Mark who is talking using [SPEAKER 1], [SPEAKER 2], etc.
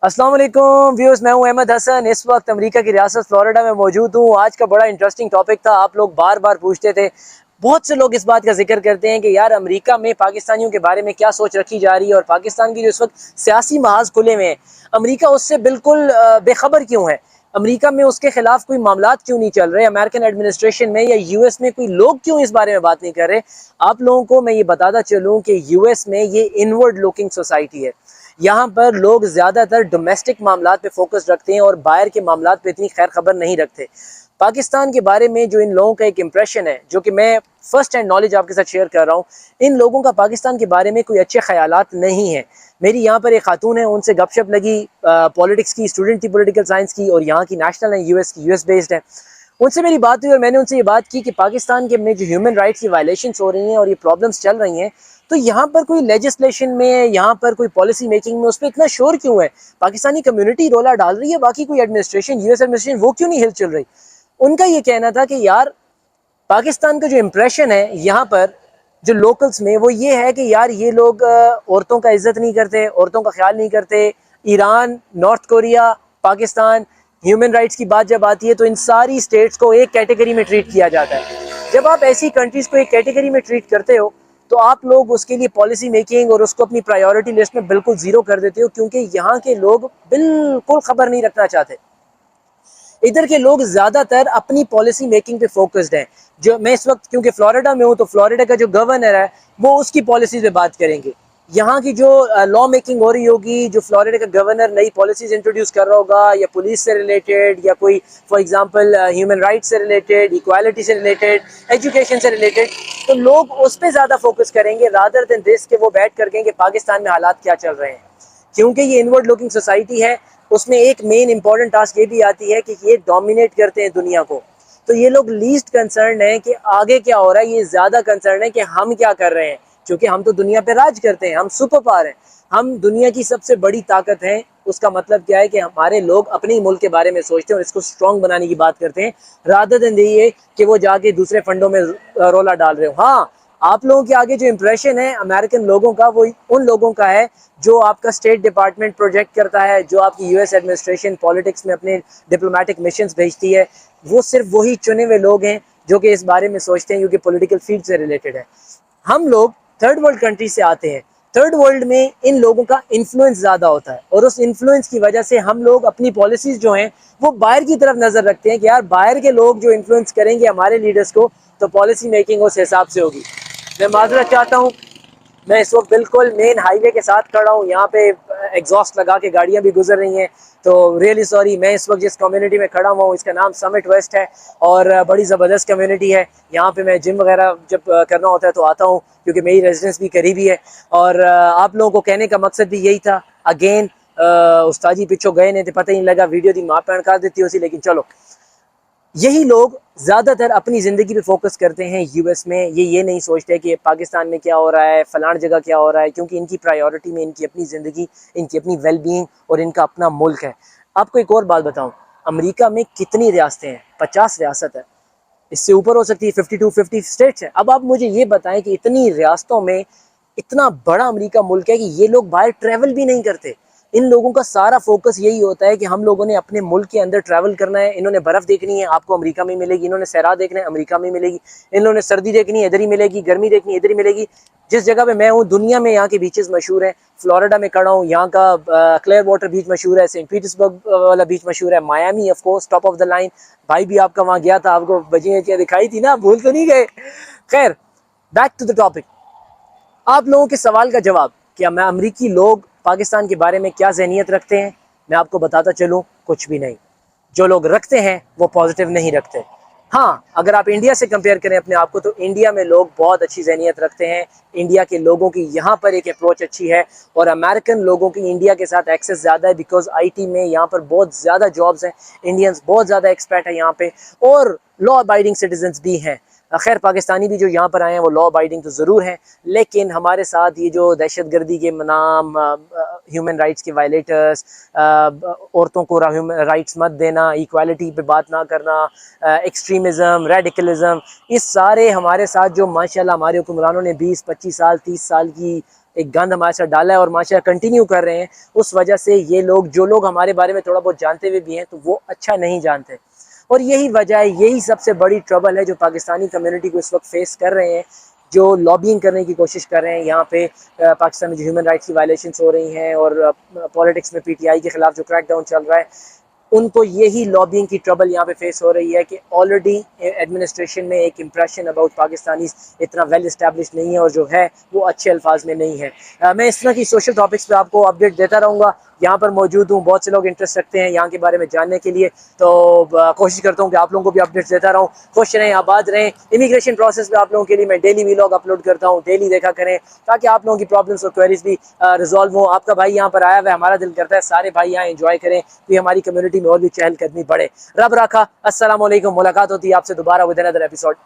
[SPEAKER 1] अस्सलाम वालेकुम व्यूअर्स, मैं हूं अहमद हसन। इस वक्त अमेरिका की रियासत फ्लोरिडा में मौजूद हूं। आज का बड़ा इंटरेस्टिंग टॉपिक था। आप लोग बार बार पूछते थे, बहुत से लोग इस बात का जिक्र करते हैं कि यार अमेरिका में पाकिस्तानियों के बारे में क्या सोच रखी जा रही है और पाकिस्तान की जो इस वक्त सियासी महाज खुले हुए हैं, अमेरिका उससे बिल्कुल बेखबर क्यों है। अमेरिका में उसके खिलाफ कोई मामलात क्यों नहीं चल रहे, अमेरिकन एडमिनिस्ट्रेशन में या यूएस में कोई लोग क्यों इस बारे में बात नहीं कर रहे। आप लोगों को मैं ये बताता चलूँ कि यूएस में ये इनवर्ड लुकिंग सोसाइटी है। यहाँ पर लोग ज़्यादातर डोमेस्टिक मामलात पे फोकस रखते हैं और बाहर के मामलात पे इतनी खैर खबर नहीं रखते। पाकिस्तान के बारे में जो इन लोगों का एक इम्प्रेशन है, जो कि मैं फर्स्ट हैंड नॉलेज आपके साथ शेयर कर रहा हूँ, इन लोगों का पाकिस्तान के बारे में कोई अच्छे ख्यालात नहीं है। मेरी यहाँ पर एक खातून है, उनसे गपशप लगी, पॉलिटिक्स की स्टूडेंट थी, पॉलिटिकल साइंस की, और यहाँ की नेशनल है, यूएस की, यूएस बेस्ड है। उनसे मेरी बात हुई और मैंने उनसे ये बात की कि पाकिस्तान के में जो ह्यूमन राइट्स की वायलेशंस हो रही हैं और ये प्रॉब्लम्स चल रही हैं, तो यहाँ पर कोई लेजिस्लेशन में, यहाँ पर कोई पॉलिसी मेकिंग में उस पर इतना शोर क्यों है। पाकिस्तानी कम्युनिटी रोला डाल रही है, बाकी कोई एडमिनिस्ट्रेशन, यूएस एडमिनिस्ट्रेशन, वो क्यों नहीं हिल चल रही। उनका ये कहना था कि यार पाकिस्तान का जो इम्प्रेशन है यहाँ पर जो लोकल्स में, वो ये है कि यार ये लोग औरतों का इज्जत नहीं करते, औरतों का ख्याल नहीं करते। Iran, north Korea, Pakistan, human rights की बात जब आती है तो इन सारी स्टेट्स को एक कैटेगरी में ट्रीट किया जाता है। जब आप ऐसी कंट्रीज को एक कैटेगरी में ट्रीट करते हो तो आप लोग उसके लिए पॉलिसी मेकिंग और उसको अपनी प्रायोरिटी लिस्ट में बिल्कुल जीरो कर देते हो, क्योंकि यहाँ के लोग बिल्कुल खबर नहीं रखना चाहते। इधर के लोग ज्यादातर अपनी पॉलिसी मेकिंग पे फोकस्ड हैं। जो मैं इस वक्त क्योंकि फ्लोरिडा में हूँ, तो फ्लोरिडा का जो गवर्नर है वो उसकी पॉलिसीज पे बात करेंगे। यहाँ की जो लॉ मेकिंग हो रही होगी, जो फ्लोरिडा का गवर्नर नई पॉलिसीज इंट्रोड्यूस कर रहा होगा, या पुलिस से रिलेटेड, या कोई फॉर एग्जांपल ह्यूमन राइट्स से रिलेटेड, इक्वालिटी से रिलेटेड, एजुकेशन से रिलेटेड, तो लोग उस पर ज्यादा फोकस करेंगे रादर देन दिस कि वो बैठ करके कि पाकिस्तान में हालात क्या चल रहे हैं। क्योंकि ये इनवर्ड लुकिंग सोसाइटी है, उसमें एक मेन इंपॉर्टेंट टास्क ये भी आती है कि ये डोमिनेट करते हैं दुनिया को। तो ये लोग लीस्ट कंसर्न है कि आगे क्या हो रहा है, ये ज्यादा कंसर्न है कि हम क्या कर रहे हैं। क्योंकि हम तो दुनिया पे राज करते हैं, हम सुपर पावर हैं, हम दुनिया की सबसे बड़ी ताकत हैं। उसका मतलब क्या है कि हमारे लोग अपने ही मुल्क के बारे में सोचते हैं और इसको स्ट्रॉन्ग बनाने की बात करते हैं, रादर देन ये कि वो जाके दूसरे फंडों में रोला डाल रहे हो। हाँ, आप लोगों के आगे जो इंप्रेशन है अमेरिकन लोगों का, वो उन लोगों का है जो आपका स्टेट डिपार्टमेंट प्रोजेक्ट करता है, जो आपकी यूएस एडमिनिस्ट्रेशन पॉलिटिक्स में अपने डिप्लोमेटिक मिशंस भेजती है। वो सिर्फ वही चुने हुए लोग हैं जो कि इस बारे में सोचते हैं, क्योंकि पॉलिटिकल फील्ड से रिलेटेड है। हम लोग थर्ड वर्ल्ड कंट्री से आते हैं। थर्ड वर्ल्ड में इन लोगों का इन्फ्लुएंस ज़्यादा होता है, और उस इन्फ्लुएंस की वजह से हम लोग अपनी पॉलिसीज़ जो हैं वो बाहर की तरफ नज़र रखते हैं कि यार बाहर के लोग जो इन्फ्लुएंस करेंगे हमारे लीडर्स को, तो पॉलिसी मेकिंग उस हिसाब से होगी। मैं माजरत चाहता हूँ, मैं इस वक्त बिल्कुल मेन हाईवे के साथ खड़ा हूँ। यहाँ पे एग्जॉस्ट लगा के गाड़ियाँ भी गुजर रही हैं, तो रियली सॉरी। मैं इस वक्त जिस कम्युनिटी में खड़ा हुआ हूँ इसका नाम समिट वेस्ट है, और बड़ी ज़बरदस्त कम्युनिटी है। यहाँ पे मैं जिम वगैरह जब करना होता है तो आता हूँ, क्योंकि मेरी रेजिडेंस भी करीबी है। और आप लोगों को कहने का मकसद भी यही था। अगेन उस्ताद जी पिछो गए नहीं थे, पता ही नहीं लगा, वीडियो दी माँ पैण कर देती उसी, लेकिन चलो। यही लोग ज़्यादातर अपनी ज़िंदगी पे फोकस करते हैं यूएस में। ये नहीं सोचते कि पाकिस्तान में क्या हो रहा है, फलान जगह क्या हो रहा है, क्योंकि इनकी प्रायोरिटी में इनकी अपनी ज़िंदगी, इनकी अपनी वेलबींग और इनका अपना मुल्क है। आपको एक और बात बताऊं, अमेरिका में कितनी रियासतें हैं? 50 रियासत है, इससे ऊपर हो सकती है, 52-50 स्टेट्स हैं। अब आप मुझे ये बताएं कि इतनी रियासतों में इतना बड़ा अमेरिका मुल्क है कि ये लोग बाहर ट्रैवल भी नहीं करते। इन लोगों का सारा फोकस यही होता है कि हम लोगों ने अपने मुल्क के अंदर ट्रैवल करना है। इन्होंने बर्फ़ देखनी है, आपको अमेरिका में मिलेगी। इन्होंने सहरा देखना है, अमेरिका में मिलेगी। इन्होंने सर्दी देखनी है, इधर ही मिलेगी। गर्मी देखनी है, इधर ही मिलेगी। जिस जगह पे मैं हूँ दुनिया में, यहाँ के बीचेस मशहूर हैं। फ्लोरिडा में खड़ा हूँ, यहाँ का क्लियर वाटर बीच मशहूर है, सेंट पीटर्सबर्ग वाला बीच मशहूर है, Miami of course top of the line. भाई भी आपका वहाँ गया था, आपको बजियाँ दिखाई थी ना, भूल तो नहीं गए। खैर, बैक टू द टॉपिक। आप लोगों के सवाल का जवाब, क्या मैं अमरीकी लोग पाकिस्तान के बारे में क्या जहनीत रखते हैं, मैं आपको बताता चलूँ, कुछ भी नहीं। जो लोग रखते हैं वो पॉजिटिव नहीं रखते। हाँ, अगर आप इंडिया से कंपेयर करें अपने आप को, तो इंडिया में लोग बहुत अच्छी जहनीत रखते हैं। इंडिया के लोगों की यहाँ पर एक अप्रोच अच्छी है, और अमेरिकन लोगों की इंडिया के साथ एक्सेस ज़्यादा है, बिकॉज आईटी में यहाँ पर बहुत ज़्यादा जॉब्स हैं। इंडियंस बहुत ज़्यादा एक्सपर्ट है यहाँ पे, और लॉ अबाइडिंग सिटीजन्स भी हैं। खैर, पाकिस्तानी भी जो यहाँ पर आए हैं वो लॉ अबाइडिंग तो ज़रूर हैं, लेकिन हमारे साथ ये जो दहशत गर्दी के नाम, ह्यूमन राइट्स के वायलेटर्स, औरतों को ह्यूमन राइट्स मत देना, इक्वालिटी पे बात ना करना, एक्सट्रीमिज़म, रेडिकलिज़म, इस सारे हमारे साथ जो माशाल्लाह हमारे हुक्मरानों ने 20-25 साल 30 साल की एक गंद हमारे साथ डाला है और माशा कंटिन्यू कर रहे हैं, उस वजह से ये लोग, जो लोग हमारे बारे में थोड़ा बहुत जानते हुए भी हैं, तो वो अच्छा नहीं जानते। और यही वजह है, यही सबसे बड़ी ट्रबल है जो पाकिस्तानी कम्युनिटी को इस वक्त फेस कर रहे हैं, जो लॉबिंग करने की कोशिश कर रहे हैं यहाँ पे। पाकिस्तान में जो ह्यूमन राइट्स की वायलेशंस हो रही हैं और पॉलिटिक्स में पीटीआई के खिलाफ जो क्रैकडाउन चल रहा है, उनको यही लॉबिंग की ट्रबल यहाँ पे फेस हो रही है कि ऑलरेडी एडमिनिस्ट्रेशन में एक इम्प्रेशन अबाउट पाकिस्तानी इतना वेल इस्टेब्लिश नहीं है और जो है वो अच्छे अल्फाज में नहीं है। मैं इस तरह की सोशल टॉपिक्स पे आपको अपडेट देता रहूँगा। यहाँ पर मौजूद हूँ, बहुत से लोग इंटरेस्ट रखते हैं यहाँ के बारे में जानने के लिए, तो कोशिश करता हूँ कि आप लोगों को भी अपडेट्स देता रहूँ। खुश रहें, आबाद रहें। इमिग्रेशन प्रोसेस पे आप लोगों के लिए मैं डेली वीलॉग अपलोड करता हूँ, डेली देखा करें ताकि आप लोगों की प्रॉब्लम्स और क्वेरीज भी रिजॉल्व हो। आपका भाई यहाँ पर आया हुआ है, हमारा दिल करता है सारे भाई यहाँ एंजॉय करें, तो हमारी कम्युनिटी में और भी चहलकदमी बढ़े। रब रखा। अस्सलाम वालेकुम। मुलाकात होती है आपसे दोबारा विद अनदर एपिसोड।